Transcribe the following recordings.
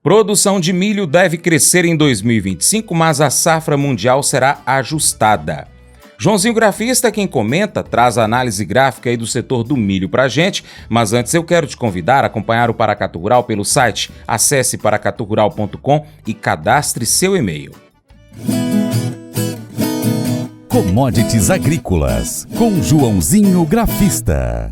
Produção de milho deve crescer em 2025, mas a safra mundial será ajustada. Joãozinho Grafista, quem comenta, traz a análise gráfica aí do setor do milho pra gente, mas antes eu quero te convidar a acompanhar o Paracatu Rural pelo site. Acesse paracaturural.com e cadastre seu e-mail. Commodities Agrícolas, com Joãozinho Grafista.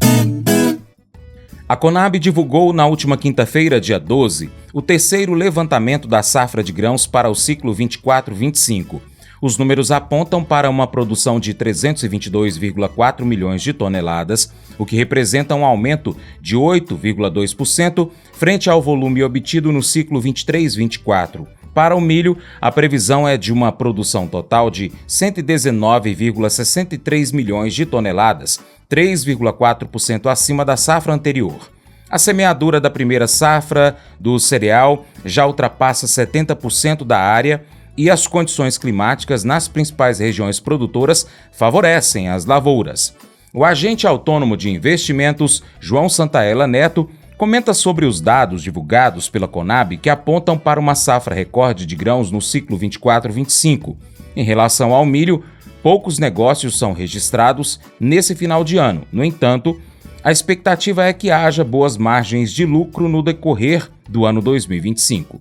A Conab divulgou na última quinta-feira, dia 12, o terceiro levantamento da safra de grãos para o ciclo 24-25. Os números apontam para uma produção de 322,4 milhões de toneladas, o que representa um aumento de 8,2% frente ao volume obtido no ciclo 23-24. Para o milho, a previsão é de uma produção total de 119,63 milhões de toneladas, 3,4% acima da safra anterior. A semeadura da primeira safra do cereal já ultrapassa 70% da área e as condições climáticas nas principais regiões produtoras favorecem as lavouras. O agente autônomo de investimentos, João Santaella Neto, comenta sobre os dados divulgados pela Conab que apontam para uma safra recorde de grãos no ciclo 24-25. Em relação ao milho, poucos negócios são registrados nesse final de ano. No entanto, a expectativa é que haja boas margens de lucro no decorrer do ano 2025.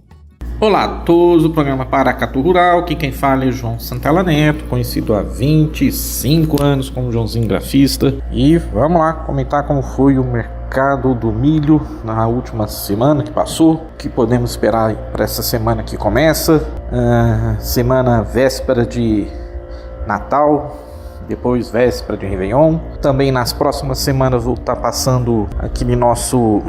Olá a todos, o programa Paracatu Rural, aqui quem fala é João Santaella Neto, conhecido há 25 anos como Joãozinho Grafista. E vamos lá comentar como foi o mercado do milho na última semana que passou, o que podemos esperar para essa semana que começa, semana véspera de Natal, depois véspera de Réveillon. Também nas próximas semanas vou estar passando aquele nosso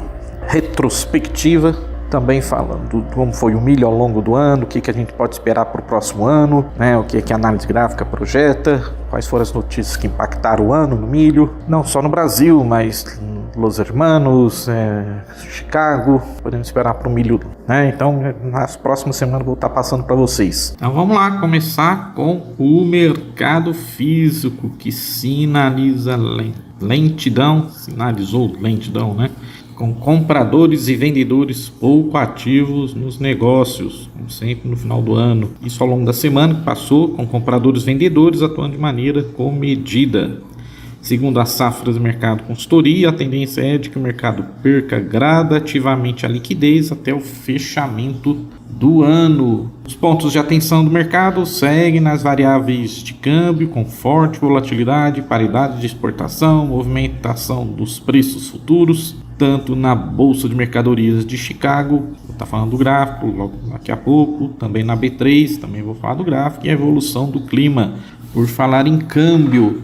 retrospectiva, também falando de como foi o milho ao longo do ano, o que a gente pode esperar para o próximo ano, né? O que a análise gráfica projeta, quais foram as notícias que impactaram o ano no milho, não só no Brasil, mas Los Hermanos, Chicago, podemos esperar para o milho, né? Então, nas próximas semanas vou estar passando para vocês. Então vamos lá, começar com o mercado físico, que sinalizou lentidão, né? Com compradores e vendedores pouco ativos nos negócios, como sempre no final do ano. Isso ao longo da semana que passou, com compradores e vendedores atuando de maneira comedida. Segundo as safras do mercado consultoria, a tendência é de que o mercado perca gradativamente a liquidez até o fechamento do ano. Os pontos de atenção do mercado seguem nas variáveis de câmbio, com forte volatilidade, paridade de exportação, movimentação dos preços futuros, tanto na Bolsa de Mercadorias de Chicago, vou estar falando do gráfico logo daqui a pouco, também na B3, também vou falar do gráfico, e a evolução do clima. Por falar em câmbio,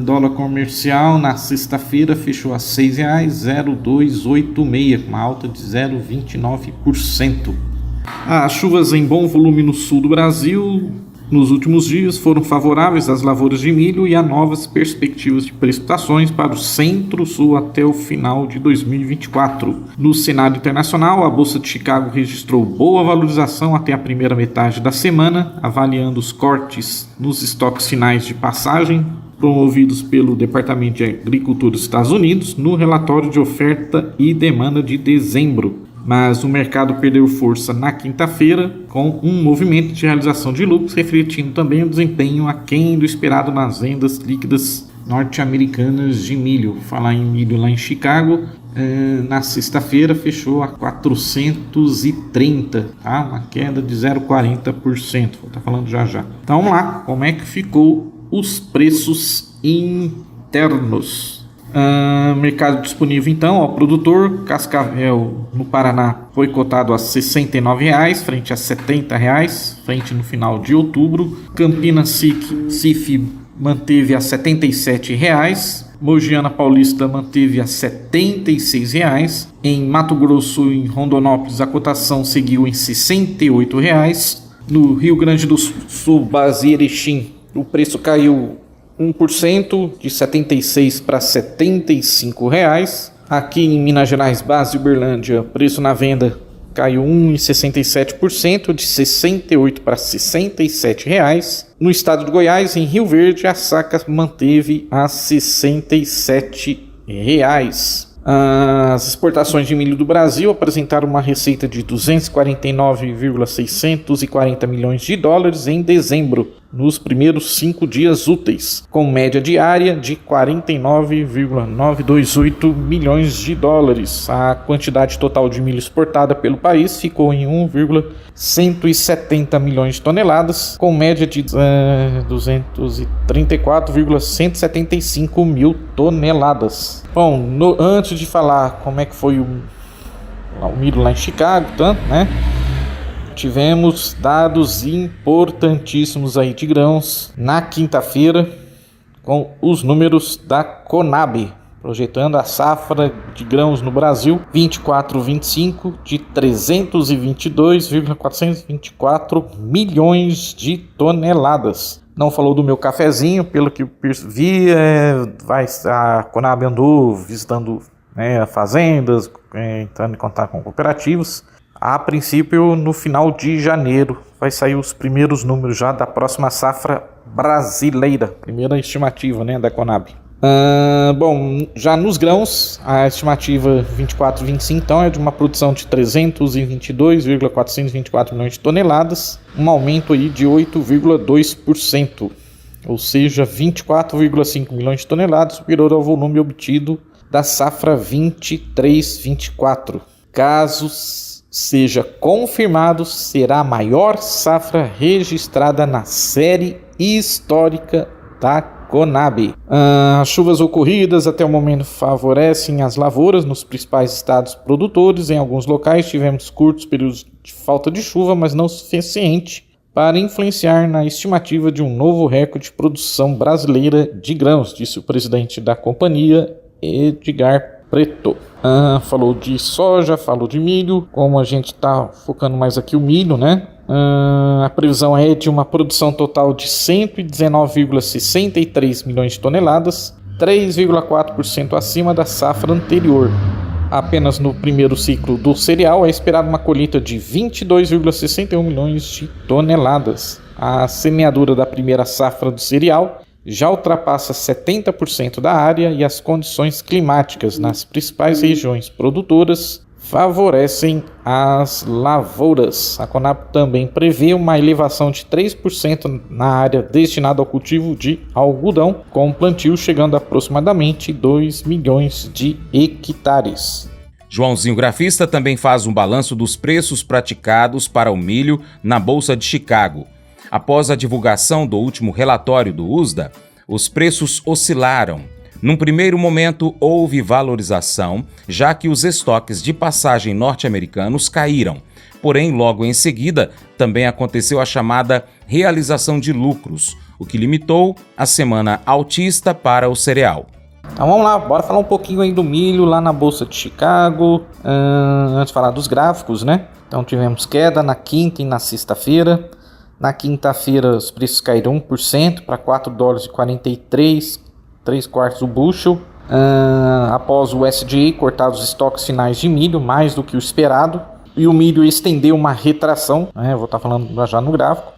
dólar comercial na sexta-feira fechou a R$ 6,0286, com uma alta de 0,29%. As chuvas em bom volume no sul do Brasil nos últimos dias foram favoráveis às lavouras de milho e a novas perspectivas de precipitações para o centro-sul até o final de 2024. No cenário internacional, a Bolsa de Chicago registrou boa valorização até a primeira metade da semana, avaliando os cortes nos estoques finais de passagem promovidos pelo Departamento de Agricultura dos Estados Unidos no relatório de oferta e demanda de dezembro. Mas o mercado perdeu força na quinta-feira com um movimento de realização de lucros, refletindo também o desempenho aquém do esperado nas vendas líquidas norte-americanas de milho. Falar em milho lá em Chicago, na sexta-feira fechou a 430, tá? Uma queda de 0,40%, vou estar falando já. Então vamos lá, como é que ficou os preços internos? Mercado disponível então ao produtor: Cascavel no Paraná foi cotado a R$ 69,00 frente a R$ 70,00 frente no final de outubro. Campinas CIF manteve a R$ 77,00. Mogiana Paulista manteve a R$ 76,00. Em Mato Grosso e em Rondonópolis a cotação seguiu em R$ 68,00. No Rio Grande do Sul, Base Erechim, o preço caiu 1%, de R$ 76 para R$ 75,00. Aqui em Minas Gerais, Base Uberlândia, preço na venda caiu 1,67%, de R$ 68 para R$ 67,00. No estado de Goiás, em Rio Verde, a saca manteve a R$ 67,00. As exportações de milho do Brasil apresentaram uma receita de 249,640 milhões de dólares em dezembro, nos primeiros 5 dias úteis, com média diária de 49,928 milhões de dólares. A quantidade total de milho exportada pelo país ficou em 1,170 milhões de toneladas, com média de 234,175 mil toneladas. Bom, antes de falar como é que foi o milho lá em Chicago, né? Tivemos dados importantíssimos aí de grãos na quinta-feira, com os números da Conab, projetando a safra de grãos no Brasil 24-25 de 322,424 milhões de toneladas. Não falou do meu cafezinho, pelo que vi, a Conab andou visitando fazendas, entrando em contato com cooperativos. A princípio, no final de janeiro, vai sair os primeiros números já da próxima safra brasileira. Primeira estimativa, da Conab. Bom, já nos grãos, a estimativa 24-25 então é de uma produção de 322,424 milhões de toneladas, um aumento aí de 8,2%, ou seja, 24,5 milhões de toneladas superior ao volume obtido da safra 23-24. Caso seja confirmado, será a maior safra registrada na série histórica da Conab. As chuvas ocorridas até o momento favorecem as lavouras nos principais estados produtores. Em alguns locais tivemos curtos períodos de falta de chuva, mas não suficiente para influenciar na estimativa de um novo recorde de produção brasileira de grãos, disse o presidente da companhia, Edgar Preto. Falou de soja, falou de milho. Como a gente está focando mais aqui o milho, a previsão é de uma produção total de 119,63 milhões de toneladas, 3,4% acima da safra anterior. Apenas no primeiro ciclo do cereal é esperada uma colheita de 22,61 milhões de toneladas. A semeadura da primeira safra do cereal já ultrapassa 70% da área e as condições climáticas nas principais regiões produtoras favorecem as lavouras. A Conab também prevê uma elevação de 3% na área destinada ao cultivo de algodão, com o plantio chegando a aproximadamente 2 milhões de hectares. Joãozinho Grafista também faz um balanço dos preços praticados para o milho na Bolsa de Chicago. Após a divulgação do último relatório do USDA, os preços oscilaram. Num primeiro momento, houve valorização, já que os estoques de passagem norte-americanos caíram. Porém, logo em seguida, também aconteceu a chamada realização de lucros, o que limitou a semana altista para o cereal. Então vamos lá, bora falar um pouquinho aí do milho lá na Bolsa de Chicago, antes de falar dos gráficos, Então tivemos queda na quinta e na sexta-feira. Na quinta-feira os preços caíram 1% para $4,43 o bushel, após o USDA cortar os estoques finais de milho mais do que o esperado, e o milho estendeu uma retração, vou estar falando já no gráfico,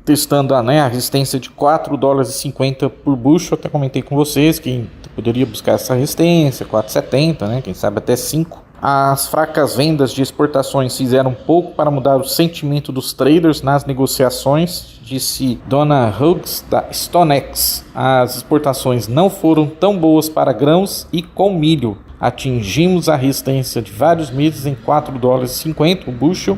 testando a resistência de $4,50 por bushel. Até comentei com vocês que poderia buscar essa resistência, 4,70, quem sabe até 5. As fracas vendas de exportações fizeram pouco para mudar o sentimento dos traders nas negociações, disse Donna Hughes da StoneX. As exportações não foram tão boas para grãos e com milho. Atingimos a resistência de vários meses em $4,50 o bushel.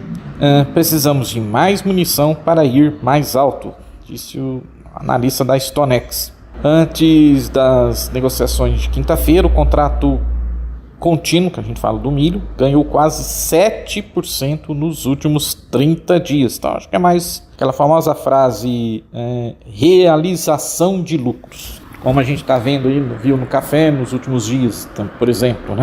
Precisamos de mais munição para ir mais alto, disse o analista da StoneX. Antes das negociações de quinta-feira, o contrato contínuo, que a gente fala do milho, ganhou quase 7% nos últimos 30 dias. Então, acho que é mais aquela famosa frase realização de lucros, como a gente está vendo aí, viu no café nos últimos dias, por exemplo,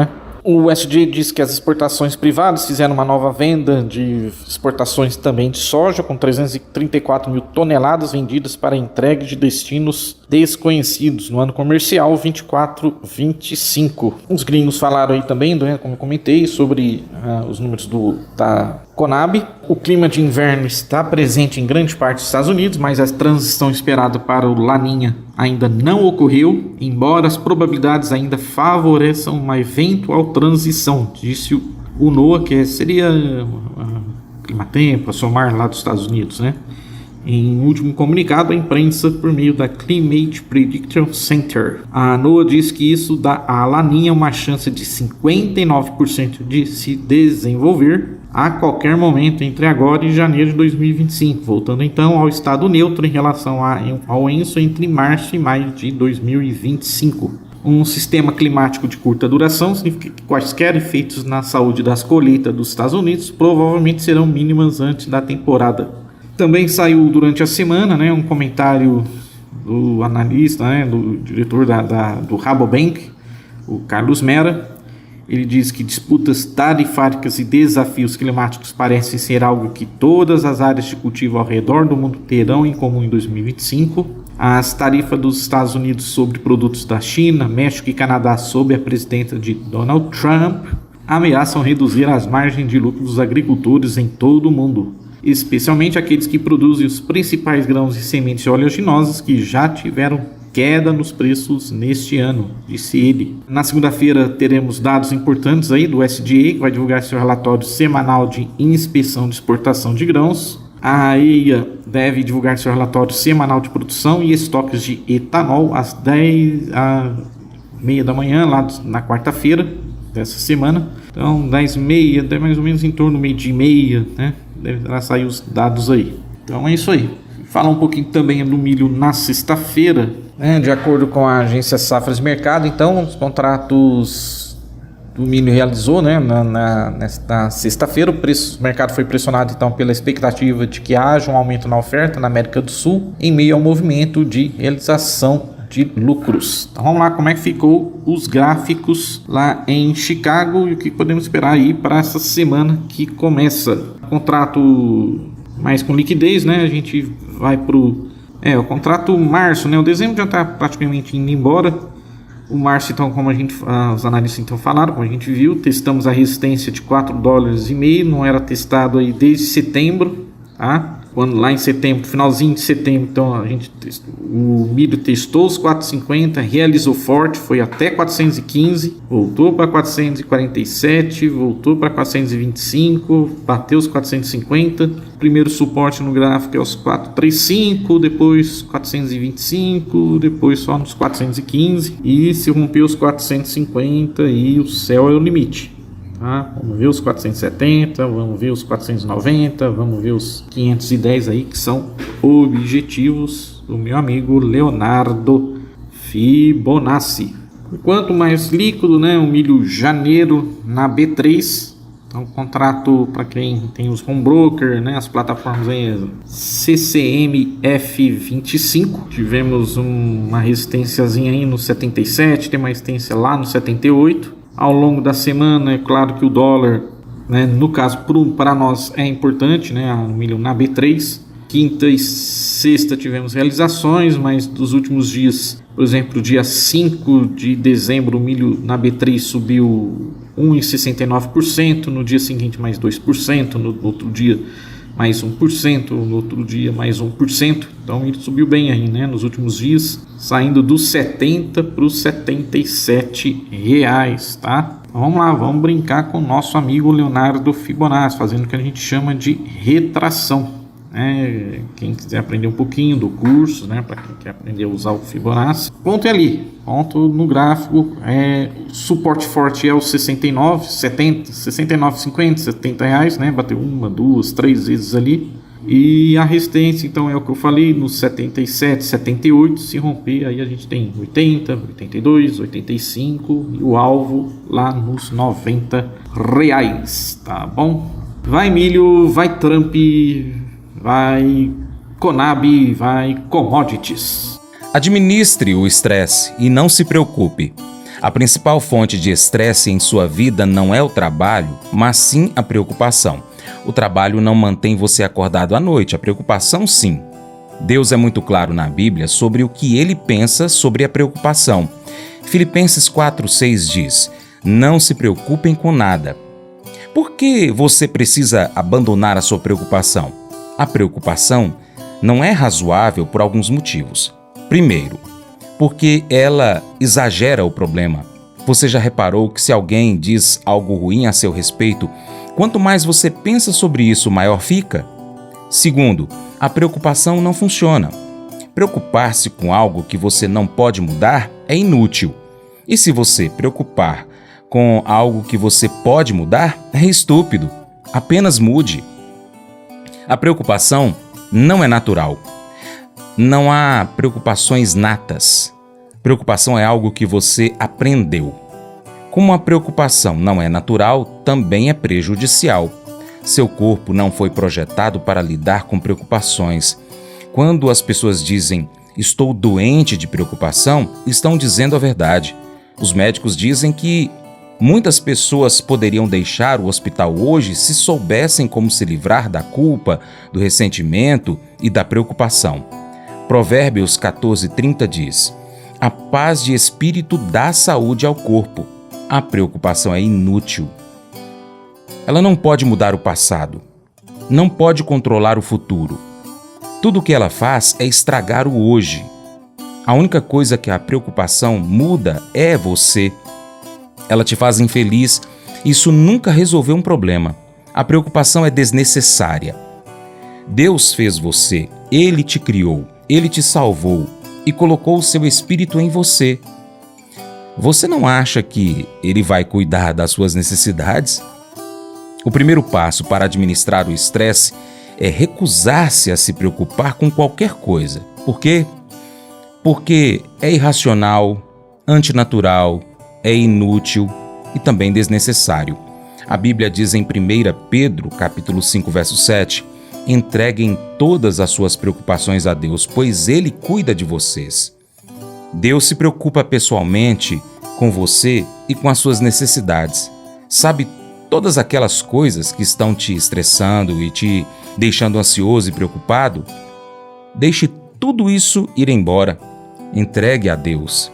O USDA diz que as exportações privadas fizeram uma nova venda de exportações também de soja, com 334 mil toneladas vendidas para entrega de destinos desconhecidos no ano comercial 24-25. Os gringos falaram aí também, como eu comentei, sobre os números da Conab. O clima de inverno está presente em grande parte dos Estados Unidos, mas a transição esperada para o Laninha ainda não ocorreu, embora as probabilidades ainda favoreçam uma eventual transição, disse o NOAA, que seria a Climatempo, a SOMAR lá dos Estados Unidos, né? Em último comunicado à imprensa por meio da Climate Prediction Center, a NOAA diz que isso dá à Laninha uma chance de 59% de se desenvolver a qualquer momento entre agora e janeiro de 2025, voltando então ao estado neutro em relação ao ENSO entre março e maio de 2025. Um sistema climático de curta duração significa que quaisquer efeitos na saúde das colheitas dos Estados Unidos provavelmente serão mínimas antes da temporada. Também saiu durante a semana, né, um comentário do analista, né, do diretor do Rabobank, o Carlos Mera. Ele diz que disputas tarifárias e desafios climáticos parecem ser algo que todas as áreas de cultivo ao redor do mundo terão em comum em 2025. As tarifas dos Estados Unidos sobre produtos da China, México e Canadá sob a presidência de Donald Trump ameaçam reduzir as margens de lucro dos agricultores em todo o mundo, especialmente aqueles que produzem os principais grãos e sementes oleaginosas que já tiveram queda nos preços neste ano, disse ele. Na segunda-feira teremos dados importantes aí do USDA, que vai divulgar seu relatório semanal de inspeção de exportação de grãos. A AEA deve divulgar seu relatório semanal de produção e estoques de etanol às 10h30 da manhã, lá na quarta-feira dessa semana. Então, 10h30, mais ou menos em torno do meio-dia e meia, né? Deve sair os dados aí. Então é isso aí. Falar um pouquinho também do milho na sexta-feira, né? De acordo com a agência Safras de Mercado, então os contratos do milho realizou, né? Na sexta-feira o mercado foi pressionado então pela expectativa de que haja um aumento na oferta na América do Sul em meio ao movimento de realização de lucros. Então vamos lá, como é que ficou os gráficos lá em Chicago e o que podemos esperar aí para essa semana que começa. Contrato mais com liquidez, né? A gente vai pro o contrato março, né? O dezembro já está praticamente indo embora. O março, então, como os analistas então falaram, como a gente viu, testamos a resistência de $4,5, não era testado aí desde setembro, tá? Quando lá em setembro, finalzinho de setembro, então o milho testou os 4,50, realizou forte, foi até 415, voltou para 447, voltou para 425, bateu os 450. Primeiro suporte no gráfico é os 435, depois 425, depois só nos 415 e se romper os 450 e o céu é o limite. Tá? Vamos ver os 470, vamos ver os 490, vamos ver os 510 aí, que são objetivos do meu amigo Leonardo Fibonacci. Quanto mais líquido, né, o milho janeiro na B3, então contrato para quem tem os home broker, né, as plataformas aí, CCM F25, tivemos uma resistênciazinha aí no 77, tem uma resistência lá no 78. Ao longo da semana, é claro que o dólar, né, no caso para nós é importante, né, o milho na B3. Quinta e sexta tivemos realizações, mas dos últimos dias, por exemplo, dia 5 de dezembro, o milho na B3 subiu 1,69%, no dia seguinte mais 2%, no outro dia mais 1%, no outro dia mais 1%. Então ele subiu bem aí, né, nos últimos dias, saindo dos 70 para os 77 reais, tá? Então, vamos lá, vamos brincar com o nosso amigo Leonardo Fibonacci, fazendo o que a gente chama de retração. Quem quiser aprender um pouquinho do curso, né, para quem quer aprender a usar o Fibonacci, ponto é ali, ponto no gráfico, suporte forte é o 69, 70, 69, 50, 70 reais, né, bateu 1, 2, 3 vezes ali, e a resistência então é o que eu falei, nos 77, 78, se romper aí a gente tem 80, 82, 85 e o alvo lá nos 90 reais, tá bom? Vai milho, vai Trump, vai Conab, vai commodities. Administre o estresse e não se preocupe. A principal fonte de estresse em sua vida não é o trabalho, mas sim a preocupação. O trabalho não mantém você acordado à noite, a preocupação sim. Deus é muito claro na Bíblia sobre o que ele pensa sobre a preocupação. Filipenses 4,6 diz: não se preocupem com nada. Por que você precisa abandonar a sua preocupação? A preocupação não é razoável por alguns motivos. Primeiro, porque ela exagera o problema. Você já reparou que se alguém diz algo ruim a seu respeito, quanto mais você pensa sobre isso, maior fica? Segundo, a preocupação não funciona. Preocupar-se com algo que você não pode mudar é inútil. E se você preocupar com algo que você pode mudar, é estúpido. Apenas mude. A preocupação não é natural. Não há preocupações natas. Preocupação é algo que você aprendeu. Como a preocupação não é natural, também é prejudicial. Seu corpo não foi projetado para lidar com preocupações. Quando as pessoas dizem "estou doente de preocupação", estão dizendo a verdade. Os médicos dizem que muitas pessoas poderiam deixar o hospital hoje se soubessem como se livrar da culpa, do ressentimento e da preocupação. Provérbios 14:30 diz: "A paz de espírito dá saúde ao corpo." A preocupação é inútil. Ela não pode mudar o passado. Não pode controlar o futuro. Tudo o que ela faz é estragar o hoje. A única coisa que a preocupação muda é você. Ela te faz infeliz. Isso nunca resolveu um problema. A preocupação é desnecessária. Deus fez você. Ele te criou. Ele te salvou e colocou o seu espírito em você. Você não acha que Ele vai cuidar das suas necessidades? O primeiro passo para administrar o estresse é recusar-se a se preocupar com qualquer coisa. Por quê? Porque é irracional, antinatural, é inútil e também desnecessário. A Bíblia diz em 1 Pedro, capítulo 5, verso 7, "Entreguem todas as suas preocupações a Deus, pois Ele cuida de vocês." Deus se preocupa pessoalmente com você e com as suas necessidades. Sabe todas aquelas coisas que estão te estressando e te deixando ansioso e preocupado? Deixe tudo isso ir embora. Entregue a Deus.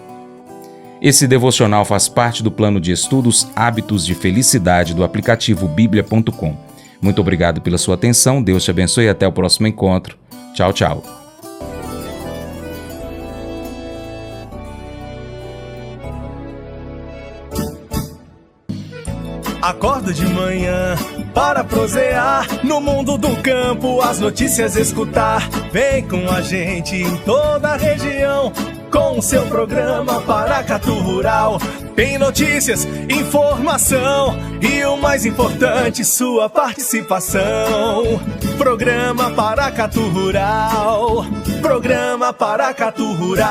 Esse devocional faz parte do plano de estudos Hábitos de Felicidade do aplicativo bíblia.com. Muito obrigado pela sua atenção, Deus te abençoe e até o próximo encontro. Tchau, tchau. Acordo de manhã para prosear no mundo do campo, as notícias escutar. Vem com a gente em toda a região com o seu programa Paracatu Rural. Tem notícias, informação e o mais importante, sua participação. Programa Paracatu Rural. Programa Paracatu Rural.